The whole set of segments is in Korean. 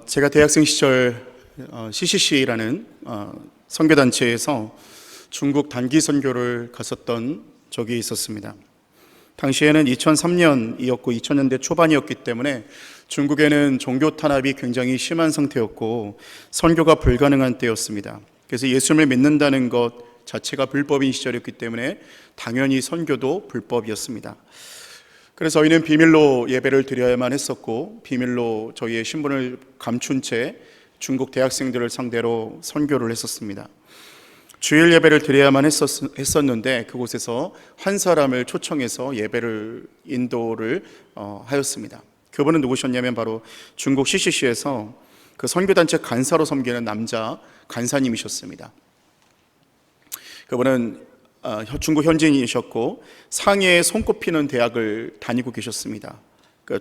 제가 대학생 시절 CCC라는 선교단체에서 중국 단기 선교를 갔었던 적이 있었습니다. 당시에는 2003년이었고 2000년대 초반이었기 때문에 중국에는 종교 탄압이 굉장히 심한 상태였고 선교가 불가능한 때였습니다. 그래서 예수님을 믿는다는 것 자체가 불법인 시절이었기 때문에 당연히 선교도 불법이었습니다. 그래서 저희는 비밀로 예배를 드려야만 했었고 비밀로 저희의 신분을 감춘 채 중국 대학생들을 상대로 선교를 했었습니다. 주일 예배를 드려야만 했었는데 그곳에서 한 사람을 초청해서 예배를 인도를 하였습니다. 그분은 누구셨냐면 바로 중국 CCC에서 그 선교단체 간사로 섬기는 남자 간사님이셨습니다. 그분은 중국 현지인이셨고 상해에 손꼽히는 대학을 다니고 계셨습니다.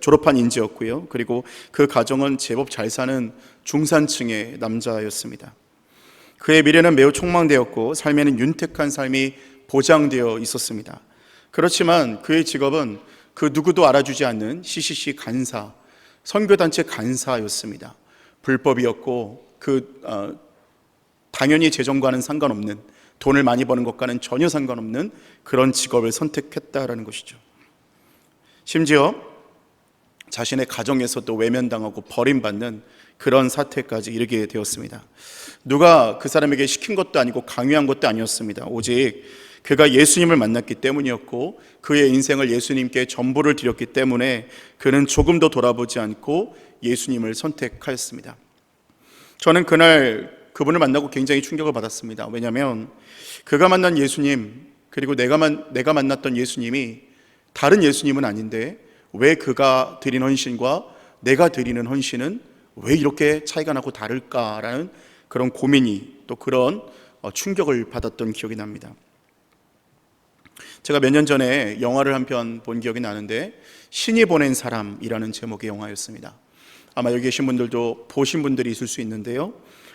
졸업한 인재였고요. 그리고 그 가정은 제법 잘 사는 중산층의 남자였습니다. 그의 미래는 매우 촉망되었고 삶에는 윤택한 삶이 보장되어 있었습니다. 그렇지만 그의 직업은 그 누구도 알아주지 않는 CCC 간사, 선교단체 간사였습니다. 불법이었고 당연히 재정과는 상관없는, 돈을 많이 버는 것과는 전혀 상관없는 그런 직업을 선택했다라는 것이죠. 심지어 자신의 가정에서도 외면당하고 버림받는 그런 사태까지 이르게 되었습니다. 누가 그 사람에게 시킨 것도 아니고 강요한 것도 아니었습니다. 오직 그가 예수님을 만났기 때문이었고 그의 인생을 예수님께 전부를 드렸기 때문에 그는 조금도 돌아보지 않고 예수님을 선택하였습니다. 저는 그날 그분을 만나고 굉장히 충격을 받았습니다. 왜냐하면 그가 만난 예수님, 그리고 내가 만났던 예수님이 다른 예수님은 아닌데 왜 그가 드린 헌신과 내가 드리는 헌신은 왜 이렇게 차이가 나고 다를까라는 그런 고민이, 또 그런 충격을 받았던 기억이 납니다. 제가 몇 년 전에 영화를 한 편 본 기억이 나는데 신이 보낸 사람이라는 제목의 영화였습니다. 아마 여기 계신 분들도 보신 분들이 있을 수 있는데요,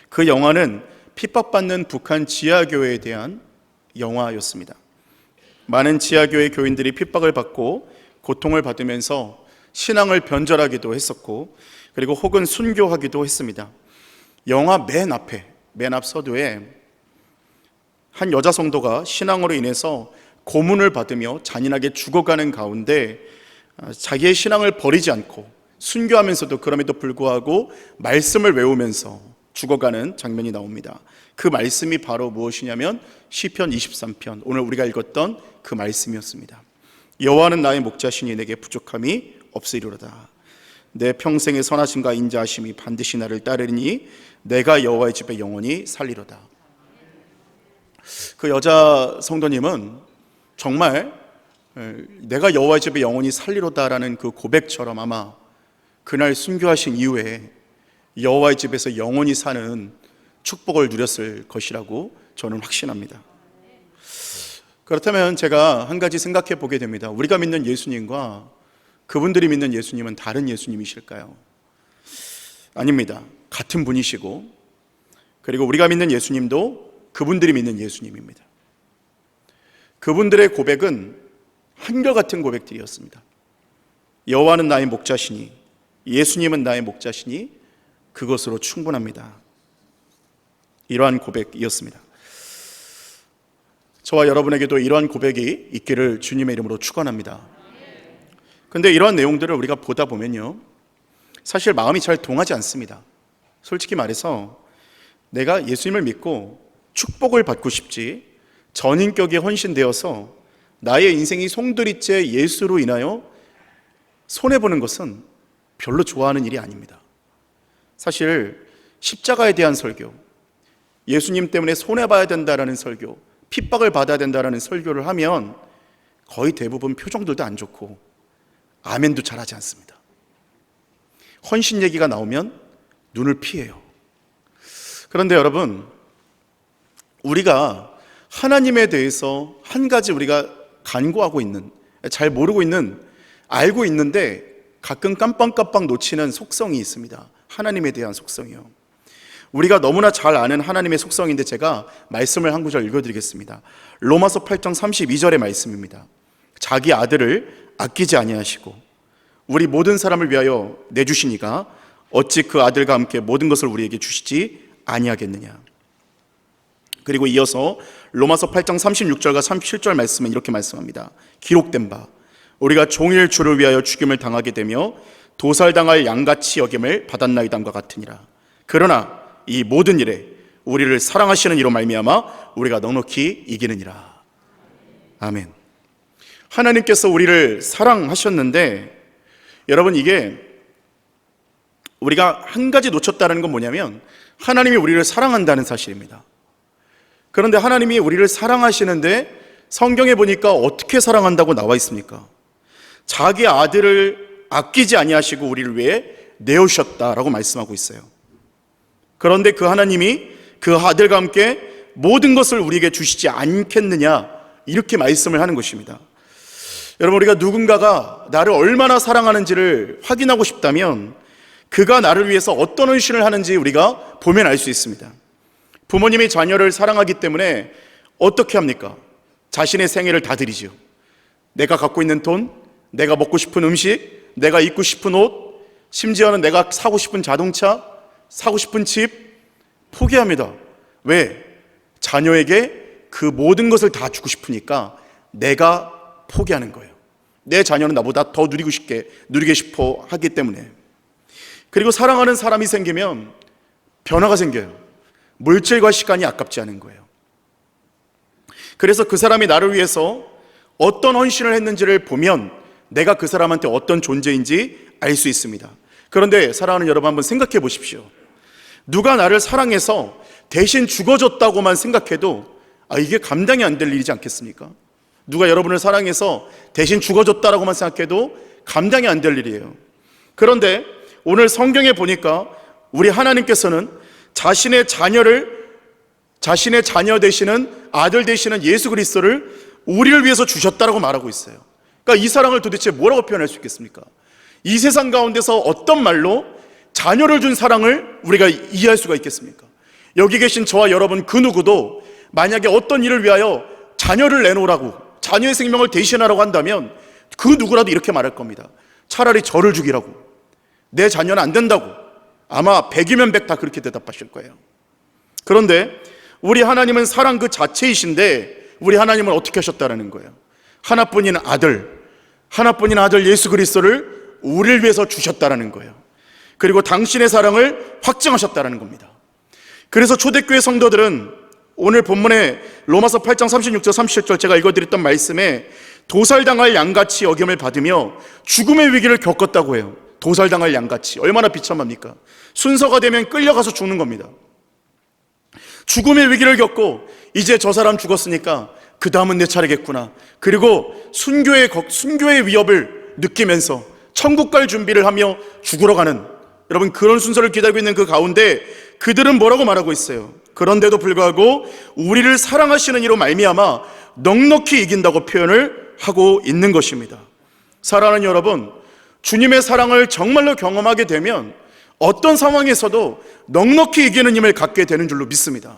그 영화는 핍박받는 북한 지하교회에 대한 영화였습니다. 많은 지하교회 교인들이 핍박을 받고 고통을 받으면서 신앙을 변절하기도 했었고 그리고 혹은 순교하기도 했습니다. 영화 맨 앞 서두에 한 여자 성도가 신앙으로 인해서 고문을 받으며 잔인하게 죽어가는 가운데 자기의 신앙을 버리지 않고 순교하면서도 그럼에도 불구하고 말씀을 외우면서 죽어가는 장면이 나옵니다. 그 말씀이 바로 무엇이냐면 시편 23편, 오늘 우리가 읽었던 그 말씀이었습니다. 여호와는 나의 목자시니 내게 부족함이 없으리로다. 내 평생의 선하심과 인자하심이 반드시 나를 따르니 내가 여호와의 집에 영원히 살리로다. 그 여자 성도님은 정말 내가 여호와의 집에 영원히 살리로다라는 그 고백처럼 아마 그날 순교하신 이후에 여호와의 집에서 영원히 사는 축복을 누렸을 것이라고 저는 확신합니다. 그렇다면 제가 한 가지 생각해 보게 됩니다. 우리가 믿는 예수님과 그분들이 믿는 예수님은 다른 예수님이실까요? 아닙니다. 같은 분이시고 그리고 우리가 믿는 예수님도 그분들이 믿는 예수님입니다. 그분들의 고백은 한결같은 고백들이었습니다. 여호와는 나의 목자시니, 예수님은 나의 목자시니 그것으로 충분합니다. 이러한 고백이었습니다. 저와 여러분에게도 이러한 고백이 있기를 주님의 이름으로 축원합니다. 그런데 이러한 내용들을 우리가 보다 보면요, 사실 마음이 잘 동하지 않습니다. 솔직히 말해서 내가 예수님을 믿고 축복을 받고 싶지 전인격이 헌신되어서 나의 인생이 송두리째 예수로 인하여 손해보는 것은 별로 좋아하는 일이 아닙니다. 사실 십자가에 대한 설교, 예수님 때문에 손해봐야 된다라는 설교, 핍박을 받아야 된다라는 설교를 하면 거의 대부분 표정들도 안 좋고 아멘도 잘하지 않습니다. 헌신 얘기가 나오면 눈을 피해요. 그런데 여러분, 우리가 하나님에 대해서 한 가지 우리가 간구하고 있는, 잘 모르고 있는, 알고 있는데 가끔 깜빡깜빡 놓치는 속성이 있습니다. 하나님에 대한 속성이요. 우리가 너무나 잘 아는 하나님의 속성인데 제가 말씀을 한 구절 읽어드리겠습니다. 로마서 8장 32절의 말씀입니다. 자기 아들을 아끼지 아니하시고 우리 모든 사람을 위하여 내주시니가 어찌 그 아들과 함께 모든 것을 우리에게 주시지 아니하겠느냐. 그리고 이어서 로마서 8장 36절과 37절 말씀은 이렇게 말씀합니다. 기록된 바 우리가 종일 주를 위하여 죽임을 당하게 되며 도살당할 양같이 여김을 받았나이다과 같으니라. 그러나 이 모든 일에 우리를 사랑하시는 이로 말미암아 우리가 넉넉히 이기느니라. 아멘. 하나님께서 우리를 사랑하셨는데, 여러분, 이게 우리가 한 가지 놓쳤다는 건 뭐냐면 하나님이 우리를 사랑한다는 사실입니다. 그런데 하나님이 우리를 사랑하시는데 성경에 보니까 어떻게 사랑한다고 나와 있습니까? 자기 아들을 아끼지 아니하시고 우리를 위해 내어주셨다라고 말씀하고 있어요. 그런데 그 하나님이 그 아들과 함께 모든 것을 우리에게 주시지 않겠느냐, 이렇게 말씀을 하는 것입니다. 여러분, 우리가 누군가가 나를 얼마나 사랑하는지를 확인하고 싶다면 그가 나를 위해서 어떤 헌신을 하는지 우리가 보면 알 수 있습니다. 부모님이 자녀를 사랑하기 때문에 어떻게 합니까? 자신의 생애를 다 드리죠. 내가 갖고 있는 돈, 내가 먹고 싶은 음식, 내가 입고 싶은 옷, 심지어는 내가 사고 싶은 자동차, 사고 싶은 집 포기합니다. 왜? 자녀에게 그 모든 것을 다 주고 싶으니까 내가 포기하는 거예요. 내 자녀는 나보다 더 누리게 싶어 하기 때문에. 그리고 사랑하는 사람이 생기면 변화가 생겨요. 물질과 시간이 아깝지 않은 거예요. 그래서 그 사람이 나를 위해서 어떤 헌신을 했는지를 보면 내가 그 사람한테 어떤 존재인지 알 수 있습니다. 그런데 사랑하는 여러분, 한번 생각해 보십시오. 누가 나를 사랑해서 대신 죽어줬다고만 생각해도 이게 감당이 안 될 일이지 않겠습니까? 누가 여러분을 사랑해서 대신 죽어줬다라고만 생각해도 감당이 안 될 일이에요. 그런데 오늘 성경에 보니까 우리 하나님께서는 자신의 자녀 되시는 아들 되시는 예수 그리스도를 우리를 위해서 주셨다라고 말하고 있어요. 그러니까 이 사랑을 도대체 뭐라고 표현할 수 있겠습니까? 이 세상 가운데서 어떤 말로 자녀를 준 사랑을 우리가 이해할 수가 있겠습니까? 여기 계신 저와 여러분 그 누구도 만약에 어떤 일을 위하여 자녀를 내놓으라고, 자녀의 생명을 대신하라고 한다면 그 누구라도 이렇게 말할 겁니다. 차라리 저를 죽이라고, 내 자녀는 안 된다고. 아마 100이면 100 다 그렇게 대답하실 거예요. 그런데 우리 하나님은 사랑 그 자체이신데 우리 하나님은 어떻게 하셨다는 거예요? 하나뿐인 아들 예수 그리스도를 우리를 위해서 주셨다는 거예요. 그리고 당신의 사랑을 확증하셨다는 겁니다. 그래서 초대교회 성도들은 오늘 본문에 로마서 8장 36절 37절 제가 읽어드렸던 말씀에 도살당할 양같이 여김을 받으며 죽음의 위기를 겪었다고 해요. 도살당할 양같이, 얼마나 비참합니까? 순서가 되면 끌려가서 죽는 겁니다. 죽음의 위기를 겪고 이제 저 사람 죽었으니까 그 다음은 내 차례겠구나. 그리고 순교의 위협을 느끼면서 천국 갈 준비를 하며 죽으러 가는, 여러분, 그런 순서를 기다리고 있는 그 가운데 그들은 뭐라고 말하고 있어요? 그런데도 불구하고 우리를 사랑하시는 이로 말미암아 넉넉히 이긴다고 표현을 하고 있는 것입니다. 사랑하는 여러분, 주님의 사랑을 정말로 경험하게 되면 어떤 상황에서도 넉넉히 이기는 힘을 갖게 되는 줄로 믿습니다.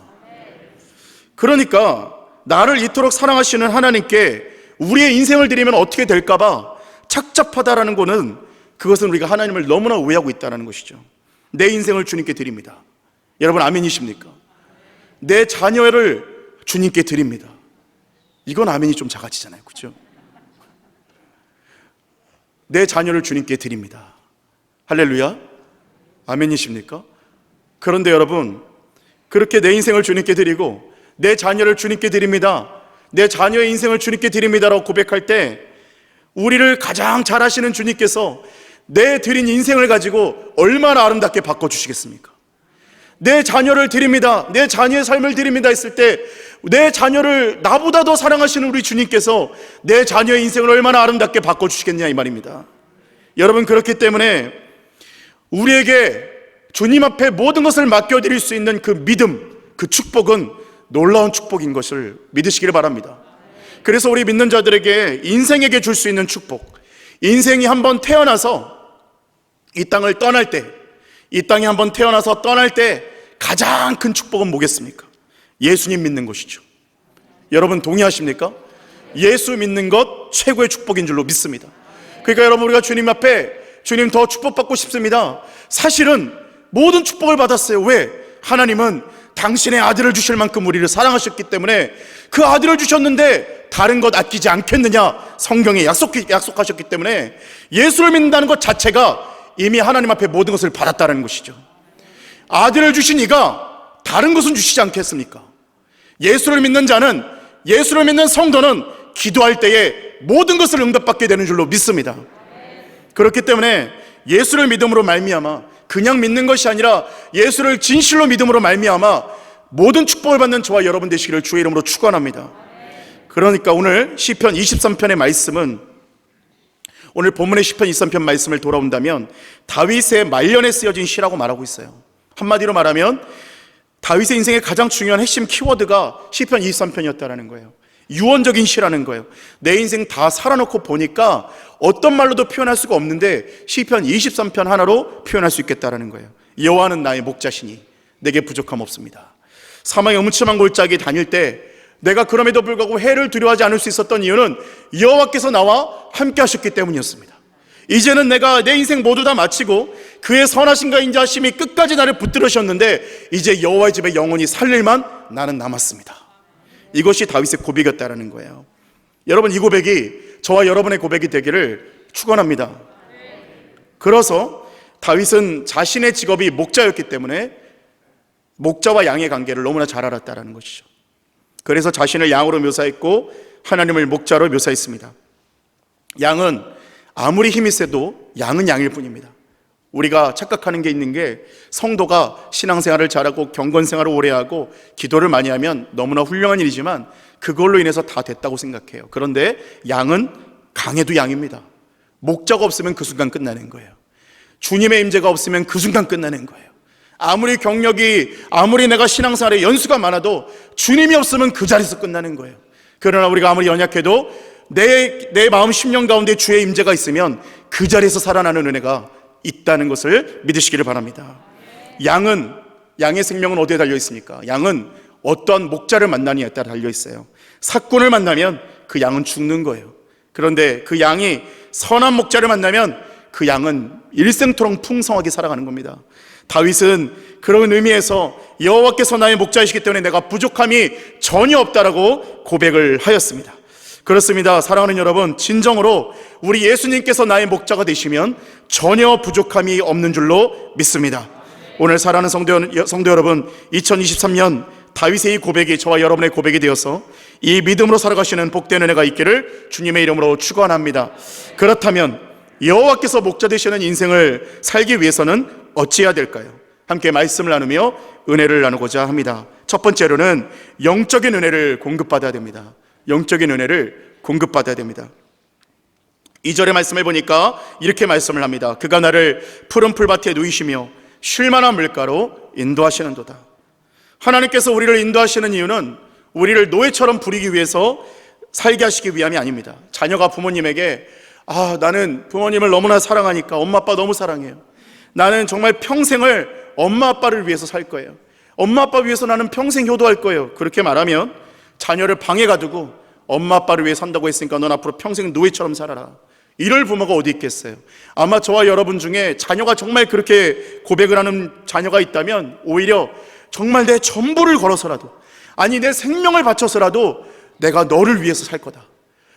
그러니까 나를 이토록 사랑하시는 하나님께 우리의 인생을 드리면 어떻게 될까봐 착잡하다라는 거는, 그것은 우리가 하나님을 너무나 오해하고 있다는 것이죠. 내 인생을 주님께 드립니다. 여러분, 아멘이십니까? 내 자녀를 주님께 드립니다. 이건 아멘이 좀 작아지잖아요, 그렇죠? 내 자녀를 주님께 드립니다. 할렐루야. 아멘이십니까? 그런데 여러분, 그렇게 내 인생을 주님께 드리고 내 자녀를 주님께 드립니다, 내 자녀의 인생을 주님께 드립니다라고 고백할 때 우리를 가장 잘 아시는 주님께서 내 드린 인생을 가지고 얼마나 아름답게 바꿔주시겠습니까? 내 자녀를 드립니다, 내 자녀의 삶을 드립니다 했을 때 내 자녀를 나보다 더 사랑하시는 우리 주님께서 내 자녀의 인생을 얼마나 아름답게 바꿔주시겠냐, 이 말입니다. 여러분, 그렇기 때문에 우리에게 주님 앞에 모든 것을 맡겨드릴 수 있는 그 믿음, 그 축복은 놀라운 축복인 것을 믿으시기를 바랍니다. 그래서 우리 믿는 자들에게 인생에게 줄 수 있는 축복, 인생이 한번 태어나서 이 땅을 떠날 때, 이 땅에 한번 태어나서 떠날 때 가장 큰 축복은 뭐겠습니까? 예수님 믿는 것이죠. 여러분, 동의하십니까? 예수 믿는 것 최고의 축복인 줄로 믿습니다. 그러니까 여러분, 우리가 주님 앞에 주님 더 축복받고 싶습니다. 사실은 모든 축복을 받았어요. 왜? 하나님은 당신의 아들을 주실 만큼 우리를 사랑하셨기 때문에 그 아들을 주셨는데 다른 것 아끼지 않겠느냐, 성경에 약속하셨기 때문에 예수를 믿는다는 것 자체가 이미 하나님 앞에 모든 것을 받았다는 것이죠. 아들을 주신 이가 다른 것은 주시지 않겠습니까? 예수를 믿는 자는, 예수를 믿는 성도는 기도할 때에 모든 것을 응답받게 되는 줄로 믿습니다. 그렇기 때문에 예수를 믿음으로 말미암아, 그냥 믿는 것이 아니라 예수를 진실로 믿음으로 말미암아 모든 축복을 받는 저와 여러분 되시기를 주의 이름으로 축원합니다. 그러니까 오늘 시편 23편의 말씀은, 오늘 본문의 시편 23편 말씀을 돌아온다면 다윗의 말년에 쓰여진 시라고 말하고 있어요. 한마디로 말하면 다윗의 인생의 가장 중요한 핵심 키워드가 시편 23편이었다는 거예요. 유언적인 시라는 거예요. 내 인생 다 살아놓고 보니까 어떤 말로도 표현할 수가 없는데 시편 23편 하나로 표현할 수 있겠다는 거예요. 여호와는 나의 목자시니 내게 부족함 없습니다. 사망의 음침한 골짜기 다닐 때 내가 그럼에도 불구하고 해를 두려워하지 않을 수 있었던 이유는 여호와께서 나와 함께 하셨기 때문이었습니다. 이제는 내가 내 인생 모두 다 마치고 그의 선하심과 인자하심이 끝까지 나를 붙들으셨는데 이제 여호와의 집에 영원히 살 일만 나는 남았습니다. 이것이 다윗의 고백이었다는 거예요. 여러분, 이 고백이 저와 여러분의 고백이 되기를 축원합니다. 그래서 다윗은 자신의 직업이 목자였기 때문에 목자와 양의 관계를 너무나 잘 알았다는 것이죠. 그래서 자신을 양으로 묘사했고 하나님을 목자로 묘사했습니다. 양은 아무리 힘이 세도 양은 양일 뿐입니다. 우리가 착각하는 게 있는 게, 성도가 신앙생활을 잘하고 경건생활을 오래 하고 기도를 많이 하면 너무나 훌륭한 일이지만 그걸로 인해서 다 됐다고 생각해요. 그런데 양은 강해도 양입니다. 목자가 없으면 그 순간 끝나는 거예요. 주님의 임재가 없으면 그 순간 끝나는 거예요. 아무리 경력이, 아무리 내가 신앙생활에 연수가 많아도 주님이 없으면 그 자리에서 끝나는 거예요. 그러나 우리가 아무리 연약해도 내 마음 심령 가운데 주의 임재가 있으면 그 자리에서 살아나는 은혜가 있다는 것을 믿으시기를 바랍니다. 양의 생명은 어디에 달려 있습니까? 양은 어떤 목자를 만나느냐에 따라 달려 있어요. 삭군을 만나면 그 양은 죽는 거예요. 그런데 그 양이 선한 목자를 만나면 그 양은 일생토록 풍성하게 살아가는 겁니다. 다윗은 그런 의미에서 여호와께서 나의 목자이시기 때문에 내가 부족함이 전혀 없다라고 고백을 하였습니다. 그렇습니다. 사랑하는 여러분, 진정으로 우리 예수님께서 나의 목자가 되시면 전혀 부족함이 없는 줄로 믿습니다. 오늘 사랑하는 성도 여러분, 2023년 다윗의 이 고백이 저와 여러분의 고백이 되어서 이 믿음으로 살아가시는 복된 은혜가 있기를 주님의 이름으로 축원합니다. 그렇다면 여호와께서 목자 되시는 인생을 살기 위해서는 어찌해야 될까요? 함께 말씀을 나누며 은혜를 나누고자 합니다. 첫 번째로는 영적인 은혜를 공급받아야 됩니다. 영적인 은혜를 공급받아야 됩니다. 2절의 말씀을 보니까 이렇게 말씀을 합니다. 그가 나를 푸른 풀밭에 누이시며 쉴만한 물가로 인도하시는도다. 하나님께서 우리를 인도하시는 이유는 우리를 노예처럼 부리기 위해서 살게 하시기 위함이 아닙니다. 자녀가 부모님에게 나는 부모님을 너무나 사랑하니까 엄마 아빠 너무 사랑해요. 나는 정말 평생을 엄마 아빠를 위해서 살 거예요. 엄마 아빠 위해서 나는 평생 효도할 거예요. 그렇게 말하면 자녀를 방에 가두고 엄마 아빠를 위해 산다고 했으니까 넌 앞으로 평생 노예처럼 살아라, 이럴 부모가 어디 있겠어요? 아마 저와 여러분 중에 자녀가 정말 그렇게 고백을 하는 자녀가 있다면 오히려 정말 내 전부를 걸어서라도, 아니 내 생명을 바쳐서라도 내가 너를 위해서 살 거다,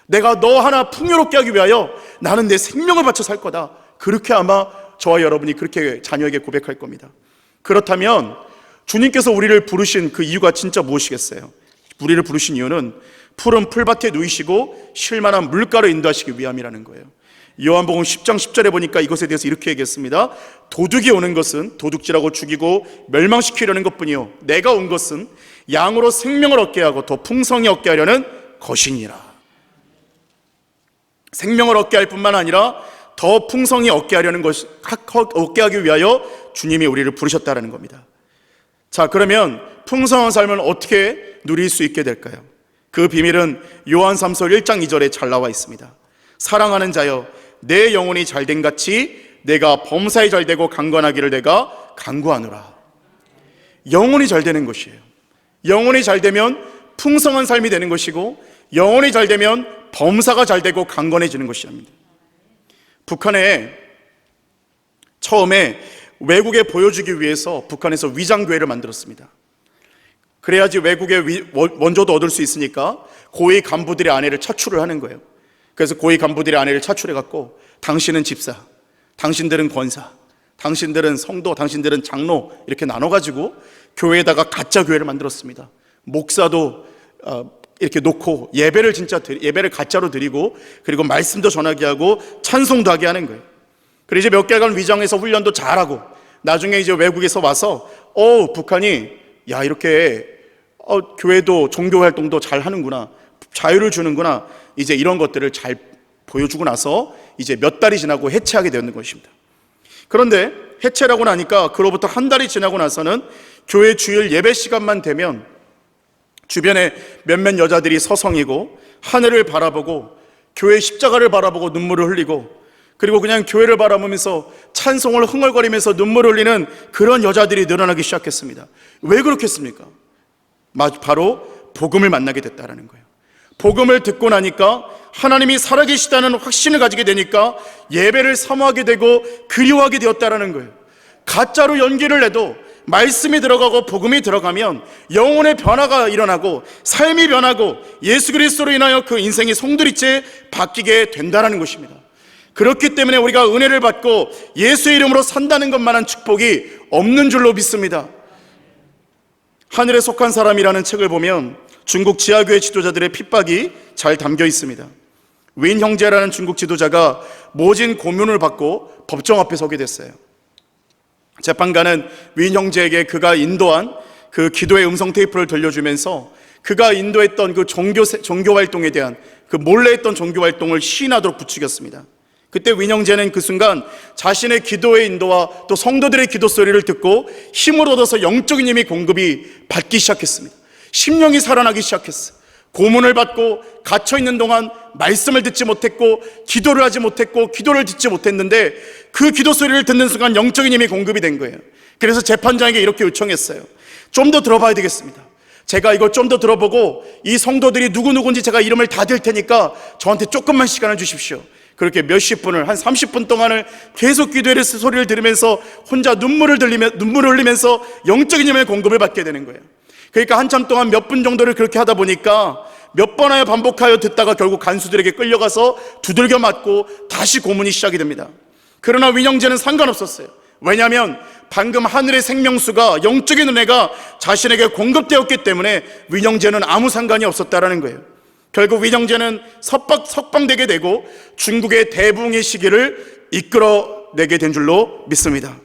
내가 너 하나 풍요롭게 하기 위하여 나는 내 생명을 바쳐 살 거다, 그렇게 아마 저와 여러분이 그렇게 자녀에게 고백할 겁니다. 그렇다면 주님께서 우리를 부르신 그 이유가 진짜 무엇이겠어요? 우리를 부르신 이유는 푸른 풀밭에 누이시고 쉴만한 물가로 인도하시기 위함이라는 거예요. 요한복음 10장 10절에 보니까 이것에 대해서 이렇게 얘기했습니다. 도둑이 오는 것은 도둑질하고 죽이고 멸망시키려는 것뿐이요 내가 온 것은 양으로 생명을 얻게 하고 더 풍성히 얻게 하려는 것이니라. 생명을 얻게 할 뿐만 아니라 더 풍성히 얻게 하기 위하여 주님이 우리를 부르셨다는 겁니다. 자, 그러면 풍성한 삶을 어떻게 누릴 수 있게 될까요? 그 비밀은 요한삼서 1장 2절에 잘 나와 있습니다. 사랑하는 자여, 내 영혼이 잘된 같이 내가 범사에 잘되고 강건하기를 내가 간구하노라. 영혼이 잘되는 것이에요. 영혼이 잘되면 풍성한 삶이 되는 것이고, 영혼이 잘되면 범사가 잘되고 강건해지는 것이랍니다. 북한에 처음에 외국에 보여주기 위해서 북한에서 위장교회를 만들었습니다. 그래야지 외국의 원조도 얻을 수 있으니까 고위 간부들의 아내를 차출을 하는 거예요. 그래서 고위 간부들의 아내를 차출해갖고 당신은 집사, 당신들은 권사, 당신들은 성도, 당신들은 장로 이렇게 나눠가지고 교회에다가 가짜 교회를 만들었습니다. 목사도 이렇게 놓고 예배를 가짜로 드리고 그리고 말씀도 전하게 하고 찬송도 하게 하는 거예요. 그리고 이제 몇 개월간 위장해서 훈련도 잘하고 나중에 이제 외국에서 와서 북한이 야 이렇게 교회도 종교활동도 잘 하는구나, 자유를 주는구나, 이제 이런 것들을 잘 보여주고 나서 이제 몇 달이 지나고 해체하게 되는 것입니다. 그런데 해체라고 나니까 그로부터 한 달이 지나고 나서는 교회 주일 예배 시간만 되면 주변에 몇몇 여자들이 서성이고 하늘을 바라보고 교회 십자가를 바라보고 눈물을 흘리고 그리고 그냥 교회를 바라보면서 찬송을 흥얼거리면서 눈물을 흘리는 그런 여자들이 늘어나기 시작했습니다. 왜 그렇겠습니까? 바로 복음을 만나게 됐다는 거예요. 복음을 듣고 나니까 하나님이 살아계시다는 확신을 가지게 되니까 예배를 사모하게 되고 그리워하게 되었다는 거예요. 가짜로 연기를 해도 말씀이 들어가고 복음이 들어가면 영혼의 변화가 일어나고 삶이 변하고 예수 그리스도로 인하여 그 인생이 송두리째 바뀌게 된다는 것입니다. 그렇기 때문에 우리가 은혜를 받고 예수의 이름으로 산다는 것만한 축복이 없는 줄로 믿습니다. 하늘에 속한 사람이라는 책을 보면 중국 지하교회 지도자들의 핍박이 잘 담겨 있습니다. 윈 형제라는 중국 지도자가 모진 고문을 받고 법정 앞에 서게 됐어요. 재판관은 윈 형제에게 그가 인도한 그 기도의 음성 테이프를 들려주면서 그가 인도했던 그 종교 활동에 대한 그 몰래 했던 종교 활동을 시인하도록 부추겼습니다. 그때 윈 형제는 그 순간 자신의 기도의 인도와 또 성도들의 기도 소리를 듣고 힘을 얻어서 영적인 힘이 공급이 받기 시작했습니다. 심령이 살아나기 시작했어요. 고문을 받고 갇혀있는 동안 말씀을 듣지 못했고 기도를 하지 못했고 기도를 듣지 못했는데 그 기도 소리를 듣는 순간 영적인 힘이 공급이 된 거예요. 그래서 재판장에게 이렇게 요청했어요. 좀 더 들어봐야 되겠습니다. 제가 이걸 좀 더 들어보고 이 성도들이 누구누구인지 제가 이름을 다 댈 테니까 저한테 조금만 시간을 주십시오. 그렇게 몇십 분을 한 30분 동안을 계속 기도의 소리를 들으면서 혼자 눈물을 흘리면서 영적인 힘의 공급을 받게 되는 거예요. 그러니까 한참 동안 몇 분 정도를 그렇게 하다 보니까 몇 번 하여 반복하여 듣다가 결국 간수들에게 끌려가서 두들겨 맞고 다시 고문이 시작이 됩니다. 그러나 윈형제는 상관없었어요. 왜냐하면 방금 하늘의 생명수가 영적인 은혜가 자신에게 공급되었기 때문에 윈형제는 아무 상관이 없었다라는 거예요. 결국 윈형제는 석방되게 되고 중국의 대붕의 시기를 이끌어내게 된 줄로 믿습니다.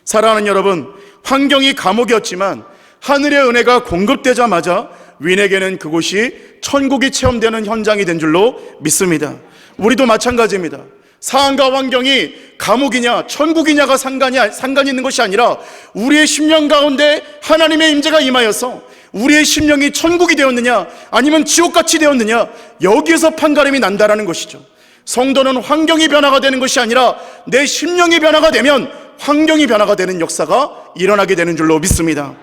사랑하는 여러분, 환경이 감옥이었지만 하늘의 은혜가 공급되자마자 윈에게는 그곳이 천국이 체험되는 현장이 된 줄로 믿습니다. 우리도 마찬가지입니다. 상황과 환경이 감옥이냐 천국이냐가 상관이 있는 것이 아니라 우리의 심령 가운데 하나님의 임재가 임하여서 우리의 심령이 천국이 되었느냐 아니면 지옥같이 되었느냐, 여기에서 판가름이 난다라는 것이죠. 성도는 환경이 변화가 되는 것이 아니라 내 심령이 변화가 되면 환경이 변화가 되는 역사가 일어나게 되는 줄로 믿습니다.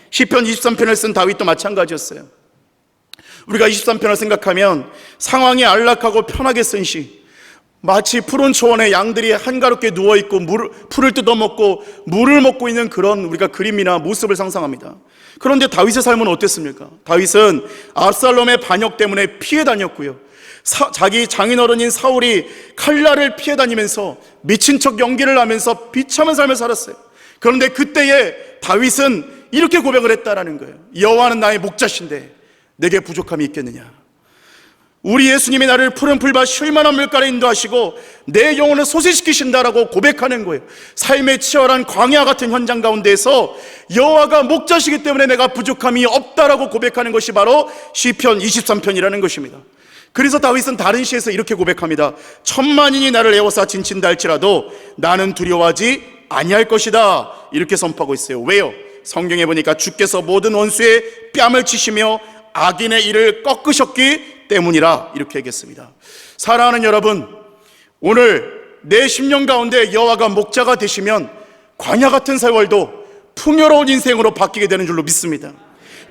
시편 23편을 쓴 다윗도 마찬가지였어요. 우리가 23편을 생각하면 상황이 안락하고 편하게 쓴 시, 마치 푸른 초원에 양들이 한가롭게 누워있고 풀을 뜯어먹고 물을 먹고 있는 그런 우리가 그림이나 모습을 상상합니다. 그런데 다윗의 삶은 어땠습니까? 다윗은 압살롬의 반역 때문에 피해 다녔고요, 자기 장인어른인 사울이 칼날을 피해 다니면서 미친 척 연기를 하면서 비참한 삶을 살았어요. 그런데 그때에 다윗은 이렇게 고백을 했다라는 거예요. 여호와는 나의 목자신데 내게 부족함이 있겠느냐. 우리 예수님이 나를 푸른 풀밭 쉴만한 물가에 인도하시고 내 영혼을 소생시키신다라고 고백하는 거예요. 삶의 치열한 광야 같은 현장 가운데서 여호와가 목자시기 때문에 내가 부족함이 없다라고 고백하는 것이 바로 시편 23편이라는 것입니다. 그래서 다윗은 다른 시에서 이렇게 고백합니다. 천만인이 나를 에워싸 진친다 할지라도 나는 두려워하지 아니할 것이다, 이렇게 선포하고 있어요. 왜요? 성경에 보니까 주께서 모든 원수의 뺨을 치시며 악인의 일을 꺾으셨기 때문이라, 이렇게 얘기했습니다. 사랑하는 여러분, 오늘 내 심령 가운데 여호와가 목자가 되시면 광야 같은 세월도 풍요로운 인생으로 바뀌게 되는 줄로 믿습니다.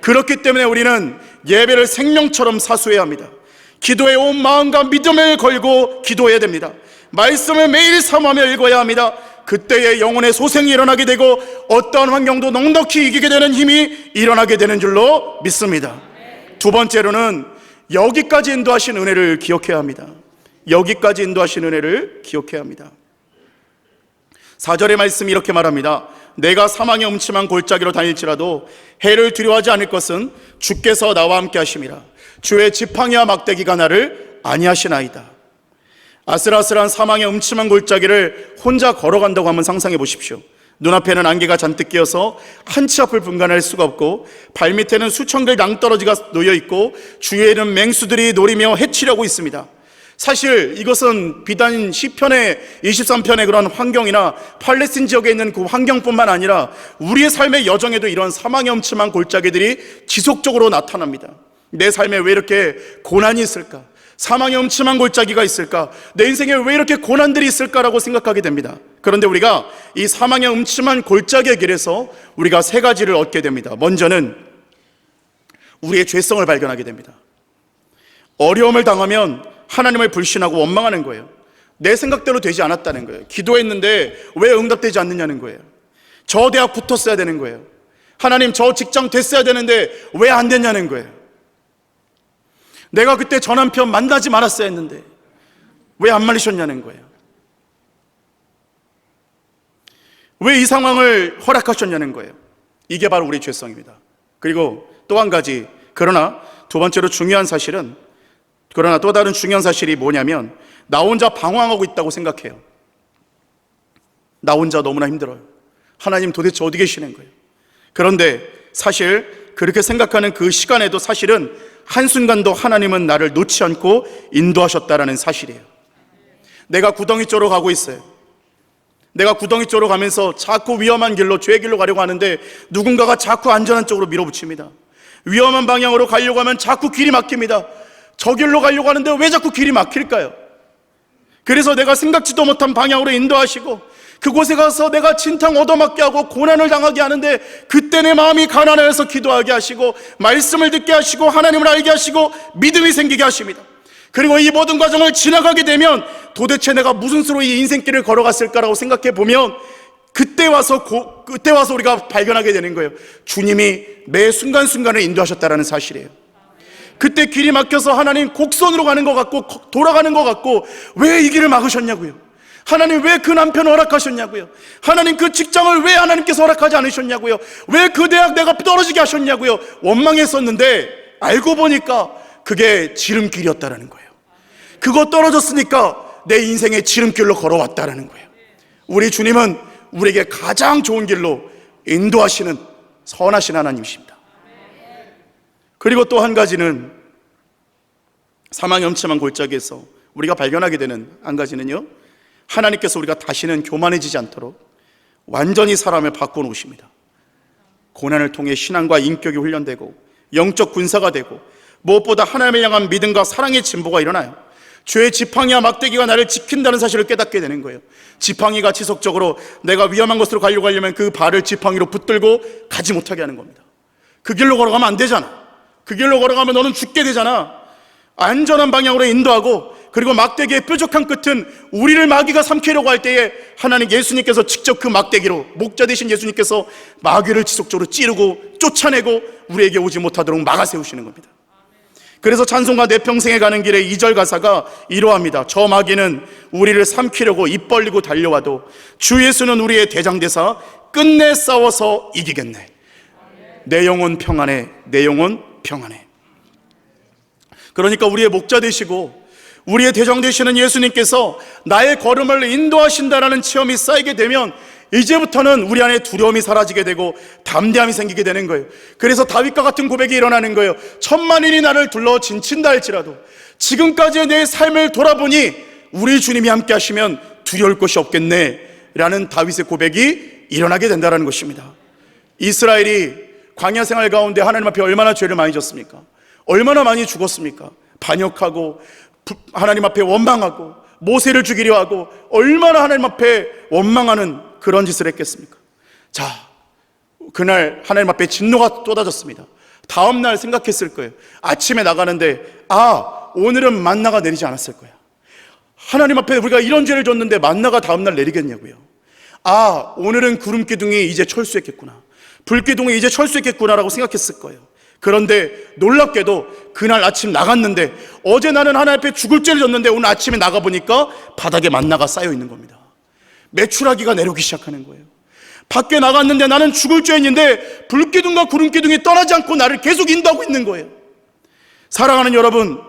그렇기 때문에 우리는 예배를 생명처럼 사수해야 합니다. 기도에 온 마음과 믿음을 걸고 기도해야 됩니다. 말씀을 매일 사모하며 읽어야 합니다. 그때의 영혼의 소생이 일어나게 되고 어떠한 환경도 넉넉히 이기게 되는 힘이 일어나게 되는 줄로 믿습니다. 두 번째로는 여기까지 인도하신 은혜를 기억해야 합니다. 여기까지 인도하신 은혜를 기억해야 합니다. 4절의 말씀이 이렇게 말합니다. 내가 사망의 음침한 골짜기로 다닐지라도 해를 두려워하지 않을 것은 주께서 나와 함께 하심이라. 주의 지팡이와 막대기가 나를 안위하시나이다. 아슬아슬한 사망의 음침한 골짜기를 혼자 걸어간다고 한번 상상해 보십시오. 눈앞에는 안개가 잔뜩 끼어서 한 치 앞을 분간할 수가 없고 발밑에는 수천 개의 낭떠러지가 놓여있고 주위에는 맹수들이 노리며 해치려고 있습니다. 사실 이것은 비단 시편의 23편의 그런 환경이나 팔레스틴 지역에 있는 그 환경뿐만 아니라 우리의 삶의 여정에도 이런 사망의 음침한 골짜기들이 지속적으로 나타납니다. 내 삶에 왜 이렇게 고난이 있을까? 사망의 음침한 골짜기가 있을까? 내 인생에 왜 이렇게 고난들이 있을까라고 생각하게 됩니다. 그런데 우리가 이 사망의 음침한 골짜기의 길에서 우리가 세 가지를 얻게 됩니다. 먼저는 우리의 죄성을 발견하게 됩니다. 어려움을 당하면 하나님을 불신하고 원망하는 거예요. 내 생각대로 되지 않았다는 거예요. 기도했는데 왜 응답되지 않느냐는 거예요. 저 대학 붙었어야 되는 거예요. 하나님 저 직장 됐어야 되는데 왜 안 됐냐는 거예요. 내가 그때 저 남편 만나지 말았어야 했는데 왜 안 말리셨냐는 거예요. 왜 이 상황을 허락하셨냐는 거예요. 이게 바로 우리 죄성입니다. 그리고 또 한 가지, 그러나 두 번째로 중요한 사실은, 그러나 또 다른 중요한 사실이 뭐냐면 나 혼자 방황하고 있다고 생각해요. 나 혼자 너무나 힘들어요. 하나님 도대체 어디 계시는 거예요? 그런데 사실 그렇게 생각하는 그 시간에도 사실은 한순간도 하나님은 나를 놓지 않고 인도하셨다라는 사실이에요. 내가 구덩이 쪽으로 가고 있어요. 내가 구덩이 쪽으로 가면서 자꾸 위험한 길로, 죄의 길로 가려고 하는데 누군가가 자꾸 안전한 쪽으로 밀어붙입니다. 위험한 방향으로 가려고 하면 자꾸 길이 막힙니다. 저 길로 가려고 하는데 왜 자꾸 길이 막힐까요? 그래서 내가 생각지도 못한 방향으로 인도하시고 그곳에 가서 내가 진탕 얻어맞게 하고 고난을 당하게 하는데 그때 내 마음이 가난해서 기도하게 하시고 말씀을 듣게 하시고 하나님을 알게 하시고 믿음이 생기게 하십니다. 그리고 이 모든 과정을 지나가게 되면 도대체 내가 무슨 수로 이 인생길을 걸어갔을까라고 생각해 보면 그때 와서 우리가 발견하게 되는 거예요. 주님이 매 순간순간을 인도하셨다는 사실이에요. 그때 길이 막혀서 하나님 곡선으로 가는 것 같고 돌아가는 것 같고 왜 이 길을 막으셨냐고요. 하나님 왜 그 남편을 허락하셨냐고요. 하나님 그 직장을 왜 하나님께서 허락하지 않으셨냐고요. 왜 그 대학 내가 떨어지게 하셨냐고요. 원망했었는데 알고 보니까 그게 지름길이었다는 거예요. 그거 떨어졌으니까 내 인생의 지름길로 걸어왔다는 거예요. 우리 주님은 우리에게 가장 좋은 길로 인도하시는 선하신 하나님이십니다. 그리고 또 한 가지는 사망의 음침한 골짜기에서 우리가 발견하게 되는 한 가지는요, 하나님께서 우리가 다시는 교만해지지 않도록 완전히 사람을 바꿔놓으십니다. 고난을 통해 신앙과 인격이 훈련되고 영적 군사가 되고 무엇보다 하나님을 향한 믿음과 사랑의 진보가 일어나요. 죄의 지팡이와 막대기가 나를 지킨다는 사실을 깨닫게 되는 거예요. 지팡이가 지속적으로 내가 위험한 곳으로 가려고 하려면 그 발을 지팡이로 붙들고 가지 못하게 하는 겁니다. 그 길로 걸어가면 안 되잖아. 그 길로 걸어가면 너는 죽게 되잖아. 안전한 방향으로 인도하고, 그리고 막대기의 뾰족한 끝은 우리를 마귀가 삼키려고 할 때에 하나님 예수님께서 직접 그 막대기로, 목자 되신 예수님께서 마귀를 지속적으로 찌르고 쫓아내고 우리에게 오지 못하도록 막아세우시는 겁니다. 그래서 찬송가 내 평생에 가는 길에 2절 가사가 이러합니다. 저 마귀는 우리를 삼키려고 입 벌리고 달려와도 주 예수는 우리의 대장되사 끝내 싸워서 이기겠네. 내 영혼 평안해, 내 영혼 평안해. 그러니까 우리의 목자 되시고 우리의 대장 되시는 예수님께서 나의 걸음을 인도하신다라는 체험이 쌓이게 되면 이제부터는 우리 안에 두려움이 사라지게 되고 담대함이 생기게 되는 거예요. 그래서 다윗과 같은 고백이 일어나는 거예요. 천만인이 나를 둘러 진친다 할지라도 지금까지의 내 삶을 돌아보니 우리 주님이 함께 하시면 두려울 것이 없겠네 라는 다윗의 고백이 일어나게 된다는 것입니다. 이스라엘이 광야 생활 가운데 하나님 앞에 얼마나 죄를 많이 졌습니까? 얼마나 많이 죽었습니까? 반역하고 하나님 앞에 원망하고 모세를 죽이려 하고 얼마나 하나님 앞에 원망하는 그런 짓을 했겠습니까? 자, 그날 하나님 앞에 진노가 쏟아졌습니다. 다음날 생각했을 거예요. 아침에 나가는데 오늘은 만나가 내리지 않았을 거야. 하나님 앞에 우리가 이런 죄를 졌는데 만나가 다음날 내리겠냐고요. 아, 오늘은 구름 기둥이 이제 철수했겠구나, 불 기둥이 이제 철수했겠구나라고 생각했을 거예요. 그런데 놀랍게도 그날 아침 나갔는데, 어제 나는 하나님 앞에 죽을 죄를 졌는데 오늘 아침에 나가보니까 바닥에 만나가 쌓여 있는 겁니다. 메추라기가 내려오기 시작하는 거예요. 밖에 나갔는데 나는 죽을 죄인인데 불기둥과 구름기둥이 떠나지 않고 나를 계속 인도하고 있는 거예요. 사랑하는 여러분,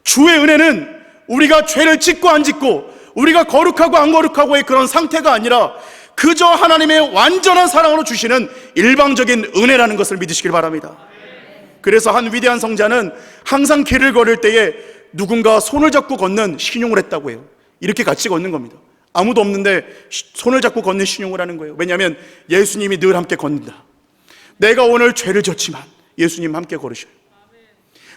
주의 은혜는 우리가 죄를 짓고 안 짓고, 우리가 거룩하고 안 거룩하고의 그런 상태가 아니라 그저 하나님의 완전한 사랑으로 주시는 일방적인 은혜라는 것을 믿으시길 바랍니다. 그래서 한 위대한 성자는 항상 길을 걸을 때에 누군가 손을 잡고 걷는 신용을 했다고 해요. 이렇게 같이 걷는 겁니다. 아무도 없는데 손을 잡고 걷는 신용을 하는 거예요. 왜냐하면 예수님이 늘 함께 걷는다. 내가 오늘 죄를 졌지만 예수님 함께 걸으셔요.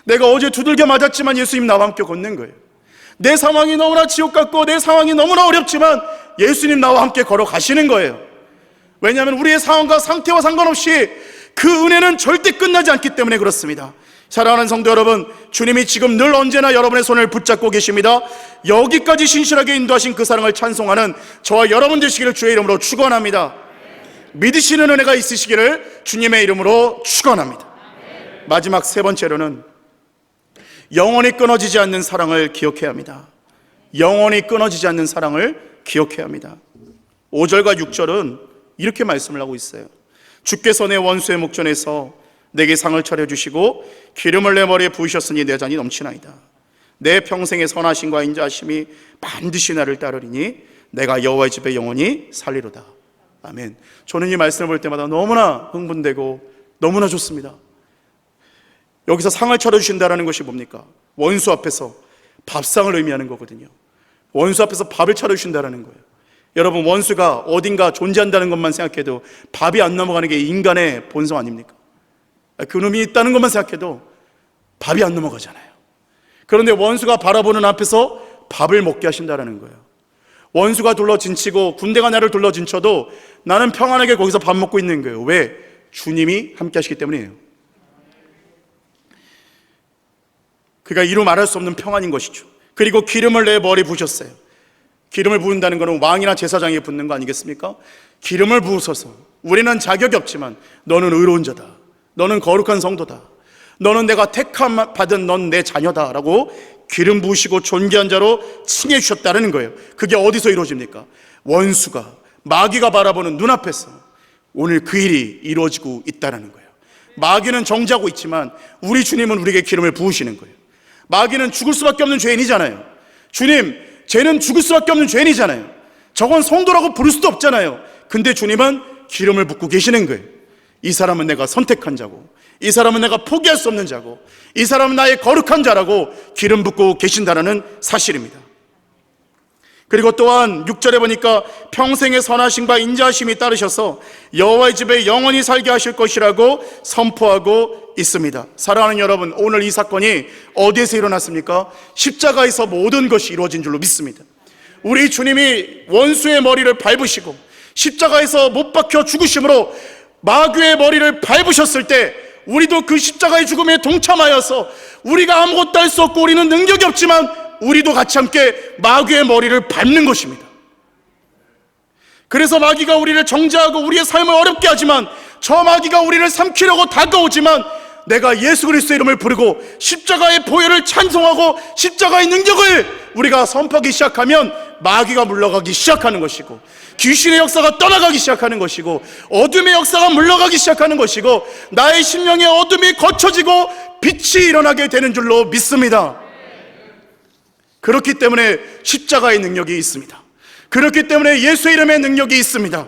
내가 어제 두들겨 맞았지만 예수님 나와 함께 걷는 거예요. 내 상황이 너무나 지옥 같고 내 상황이 너무나 어렵지만 예수님 나와 함께 걸어가시는 거예요. 왜냐하면 우리의 상황과 상태와 상관없이 그 은혜는 절대 끝나지 않기 때문에 그렇습니다. 사랑하는 성도 여러분, 주님이 지금 늘 언제나 여러분의 손을 붙잡고 계십니다. 여기까지 신실하게 인도하신 그 사랑을 찬송하는 저와 여러분 되시기를 주의 이름으로 축원합니다. 믿으시는 은혜가 있으시기를 주님의 이름으로 축원합니다. 마지막 세 번째로는 영원히 끊어지지 않는 사랑을 기억해야 합니다. 영원히 끊어지지 않는 사랑을 기억해야 합니다. 5절과 6절은 이렇게 말씀을 하고 있어요. 주께서 내 원수의 목전에서 내게 상을 차려주시고 기름을 내 머리에 부으셨으니 내 잔이 넘치나이다. 내 평생의 선하심과 인자하심이 반드시 나를 따르리니 내가 여호와의 집에 영원히 살리로다. 아멘. 저는 이 말씀을 볼 때마다 너무나 흥분되고 너무나 좋습니다. 여기서 상을 차려주신다는 것이 뭡니까? 원수 앞에서 밥상을 의미하는 거거든요. 원수 앞에서 밥을 차려주신다는 거예요. 여러분, 원수가 어딘가 존재한다는 것만 생각해도 밥이 안 넘어가는 게 인간의 본성 아닙니까? 그놈이 있다는 것만 생각해도 밥이 안 넘어가잖아요. 그런데 원수가 바라보는 앞에서 밥을 먹게 하신다는 거예요. 원수가 둘러진치고 군대가 나를 둘러진쳐도 나는 평안하게 거기서 밥 먹고 있는 거예요. 왜? 주님이 함께 하시기 때문이에요. 그가 이루 말할 수 없는 평안인 것이죠. 그리고 기름을 내 머리에 부으셨어요. 기름을 부은다는 것은 왕이나 제사장에게 붓는 거 아니겠습니까? 기름을 부으셔서, 우리는 자격이 없지만 너는 의로운 자다, 너는 거룩한 성도다, 너는 내가 택함 받은 넌 내 자녀다 라고 기름 부으시고 존귀한 자로 칭해 주셨다는 거예요. 그게 어디서 이루어집니까? 원수가, 마귀가 바라보는 눈앞에서 오늘 그 일이 이루어지고 있다는 거예요. 마귀는 정죄하고 있지만 우리 주님은 우리에게 기름을 부으시는 거예요. 마귀는 죽을 수밖에 없는 죄인이잖아요. 주님, 쟤는 죽을 수밖에 없는 죄인이잖아요. 저건 성도라고 부를 수도 없잖아요. 근데 주님은 기름을 붓고 계시는 거예요. 이 사람은 내가 선택한 자고, 이 사람은 내가 포기할 수 없는 자고, 이 사람은 나의 거룩한 자라고 기름 붓고 계신다는 사실입니다. 그리고 또한 6절에 보니까 평생의 선하심과 인자하심이 따르셔서 여호와의 집에 영원히 살게 하실 것이라고 선포하고 있습니다. 사랑하는 여러분, 오늘 이 사건이 어디에서 일어났습니까? 십자가에서 모든 것이 이루어진 줄로 믿습니다. 우리 주님이 원수의 머리를 밟으시고 십자가에서 못 박혀 죽으심으로 마귀의 머리를 밟으셨을 때 우리도 그 십자가의 죽음에 동참하여서 우리가 아무것도 할 수 없고 우리는 능력이 없지만 우리도 같이 함께 마귀의 머리를 밟는 것입니다. 그래서 마귀가 우리를 정죄하고 우리의 삶을 어렵게 하지만, 저 마귀가 우리를 삼키려고 다가오지만 내가 예수 그리스도의 이름을 부르고 십자가의 보혈을 찬송하고 십자가의 능력을 우리가 선포하기 시작하면 마귀가 물러가기 시작하는 것이고, 귀신의 역사가 떠나가기 시작하는 것이고, 어둠의 역사가 물러가기 시작하는 것이고, 나의 심령의 어둠이 거쳐지고 빛이 일어나게 되는 줄로 믿습니다. 그렇기 때문에 십자가의 능력이 있습니다. 그렇기 때문에 예수의 이름의 능력이 있습니다.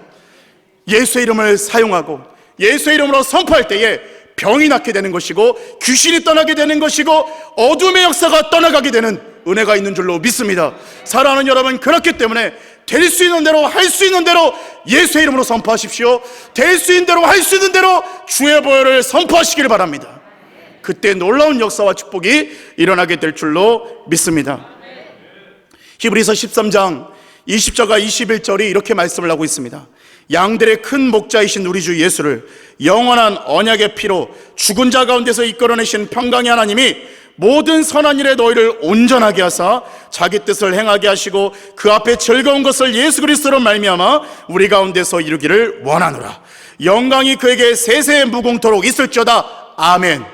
예수의 이름을 사용하고 예수의 이름으로 선포할 때에 병이 낫게 되는 것이고, 귀신이 떠나게 되는 것이고, 어둠의 역사가 떠나가게 되는 은혜가 있는 줄로 믿습니다. 사랑하는 여러분, 그렇기 때문에 될 수 있는 대로, 할 수 있는 대로 예수의 이름으로 선포하십시오. 될 수 있는 대로, 할 수 있는 대로 주의 보혈을 선포하시기를 바랍니다. 그때 놀라운 역사와 축복이 일어나게 될 줄로 믿습니다. 히브리서 13장 20절과 21절이 이렇게 말씀을 하고 있습니다. 양들의 큰 목자이신 우리 주 예수를 영원한 언약의 피로 죽은 자 가운데서 이끌어내신 평강의 하나님이 모든 선한 일에 너희를 온전하게 하사 자기 뜻을 행하게 하시고 그 앞에 즐거운 것을 예수 그리스도로 말미암아 우리 가운데서 이루기를 원하노라. 영광이 그에게 세세 무궁토록 있을지어다. 아멘.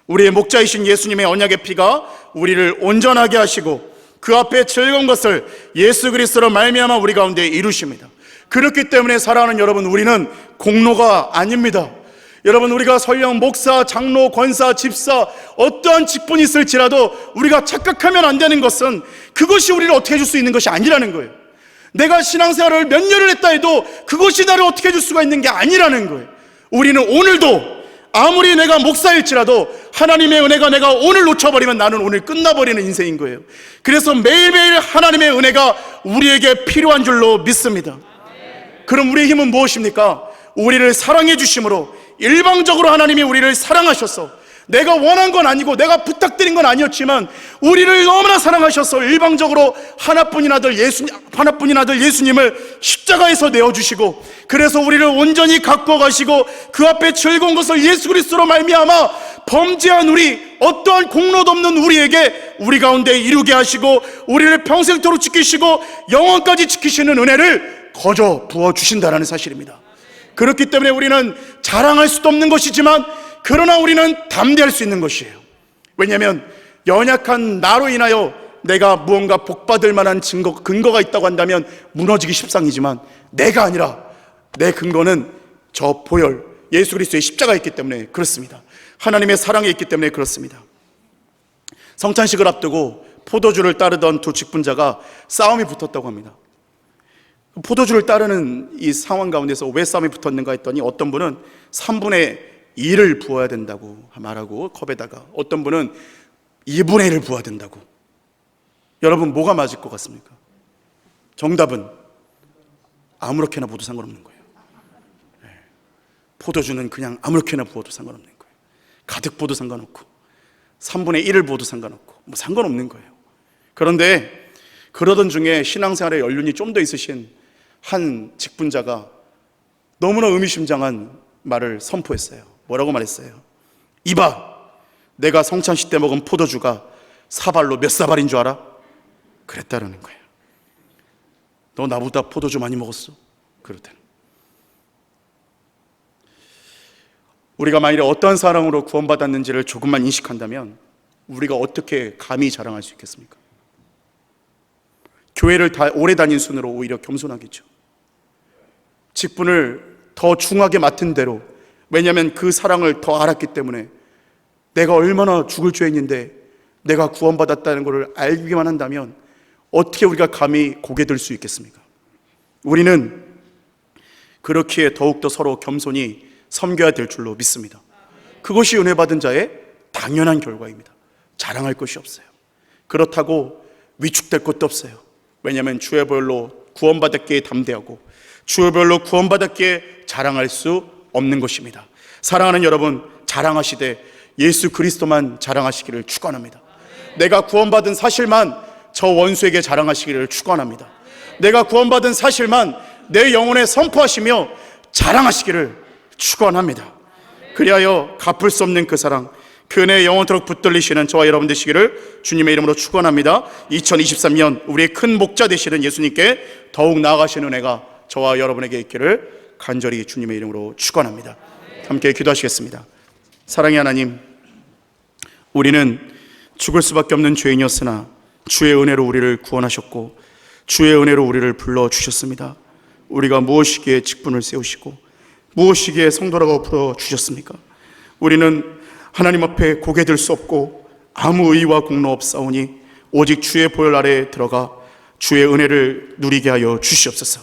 우리의 목자이신 예수님의 언약의 피가 우리를 온전하게 하시고 그 앞에 즐거운 것을 예수 그리스도로 말미암아 우리 가운데 이루십니다. 그렇기 때문에 사랑하는 여러분, 우리는 공로가 아닙니다. 여러분, 우리가 설령 목사, 장로, 권사, 집사 어떠한 직분이 있을지라도 우리가 착각하면 안 되는 것은 그것이 우리를 어떻게 해줄 수 있는 것이 아니라는 거예요. 내가 신앙생활을 몇 년을 했다 해도 그것이 나를 어떻게 해줄 수가 있는 게 아니라는 거예요. 우리는 오늘도 아무리 내가 목사일지라도 하나님의 은혜가 내가 오늘 놓쳐버리면 나는 오늘 끝나버리는 인생인 거예요. 그래서 매일매일 하나님의 은혜가 우리에게 필요한 줄로 믿습니다. 그럼 우리의 힘은 무엇입니까? 우리를 사랑해 주심으로, 일방적으로 하나님이 우리를 사랑하셔서, 내가 원한 건 아니고 내가 부탁드린 건 아니었지만 우리를 너무나 사랑하셔서 일방적으로 하나뿐인 아들 예수님을 십자가에서 내어주시고, 그래서 우리를 온전히 갖고 가시고 그 앞에 즐거운 것을 예수 그리스도로 말미암아 범죄한 우리, 어떠한 공로도 없는 우리에게 우리 가운데 이루게 하시고 우리를 평생토록 지키시고 영원까지 지키시는 은혜를 거저 부어주신다는 사실입니다. 그렇기 때문에 우리는 자랑할 수도 없는 것이지만 그러나 우리는 담대할 수 있는 것이에요. 왜냐하면 연약한 나로 인하여 내가 무언가 복받을 만한 근거가 있다고 한다면 무너지기 십상이지만, 내가 아니라 내 근거는 저 보혈 예수 그리스도의 십자가에 있기 때문에 그렇습니다. 하나님의 사랑에 있기 때문에 그렇습니다. 성찬식을 앞두고 포도주를 따르던 두 직분자가 싸움이 붙었다고 합니다. 포도주를 따르는 이 상황 가운데서 왜 싸움이 붙었는가 했더니, 어떤 분은 3분의 2를 부어야 된다고 말하고 컵에다가, 어떤 분은 2분의 1을 부어야 된다고. 여러분, 뭐가 맞을 것 같습니까? 정답은 아무렇게나 부어도 상관없는 거예요. 포도주는 그냥 아무렇게나 부어도 상관없는 거예요. 가득 부어도 상관없고 3분의 1을 부어도 상관없고 뭐 상관없는 거예요. 그런데 그러던 중에 신앙생활에 연륜이 좀 더 있으신 한 직분자가 너무나 의미심장한 말을 선포했어요. 뭐라고 말했어요? 이봐, 내가 성찬식 때 먹은 포도주가 사발로 몇 사발인 줄 알아? 그랬다라는 거예요. 너 나보다 포도주 많이 먹었어? 그렇다는. 우리가 만일에 어떠한 사랑으로 구원받았는지를 조금만 인식한다면 우리가 어떻게 감히 자랑할 수 있겠습니까? 교회를 오래 다닌 순으로 오히려 겸손하겠죠. 직분을 더 중하게 맡은 대로, 왜냐하면 그 사랑을 더 알았기 때문에, 내가 얼마나 죽을 죄인인데 내가 구원받았다는 것을 알기만 한다면 어떻게 우리가 감히 고개 들 수 있겠습니까? 우리는 그렇기에 더욱더 서로 겸손히 섬겨야 될 줄로 믿습니다. 그것이 은혜 받은 자의 당연한 결과입니다. 자랑할 것이 없어요. 그렇다고 위축될 것도 없어요. 왜냐하면 주의 보혈로 구원받았기에 담대하고 주의 보혈로 구원받았기에 자랑할 수 없는 것입니다. 사랑하는 여러분, 자랑하시되 예수 그리스도만 자랑하시기를 축원합니다. 내가 구원받은 사실만 저 원수에게 자랑하시기를 축원합니다. 내가 구원받은 사실만 내 영혼에 선포하시며 자랑하시기를 축원합니다. 그리하여 갚을 수 없는 그 사랑, 그 은혜에 영원토록 붙들리시는 저와 여러분 되시기를 주님의 이름으로 축원합니다. 2023년 우리의 큰 목자 되시는 예수님께 더욱 나아가시는 은혜가 저와 여러분에게 있기를 간절히 주님의 이름으로 축원합니다. 함께 기도하시겠습니다. 사랑의 하나님, 우리는 죽을 수밖에 없는 죄인이었으나 주의 은혜로 우리를 구원하셨고 주의 은혜로 우리를 불러주셨습니다. 우리가 무엇이기에 직분을 세우시고 무엇이기에 성도라고 불러주셨습니까? 우리는 하나님 앞에 고개 들 수 없고 아무 의와 공로 없사오니 오직 주의 보혈 아래에 들어가 주의 은혜를 누리게 하여 주시옵소서.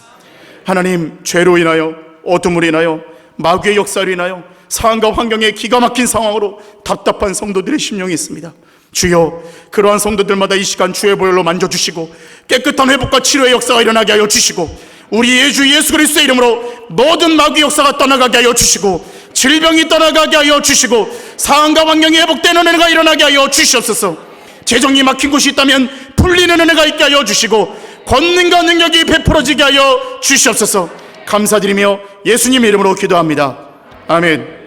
하나님, 죄로 인하여, 어둠으로 인하여, 마귀의 역사로 인하여 상황과 환경에 기가 막힌 상황으로 답답한 성도들의 심령이 있습니다. 주여, 그러한 성도들마다 이 시간 주의 보혈로 만져주시고 깨끗한 회복과 치료의 역사가 일어나게 하여 주시고 우리 주 예수 그리스도의 이름으로 모든 마귀 역사가 떠나가게 하여 주시고 질병이 떠나가게 하여 주시고 상황과 환경이 회복되는 은혜가 일어나게 하여 주시옵소서. 재정이 막힌 곳이 있다면 풀리는 은혜가 있게 하여 주시고 권능과 능력이 베풀어지게 하여 주시옵소서. 감사드리며 예수님의 이름으로 기도합니다. 아멘.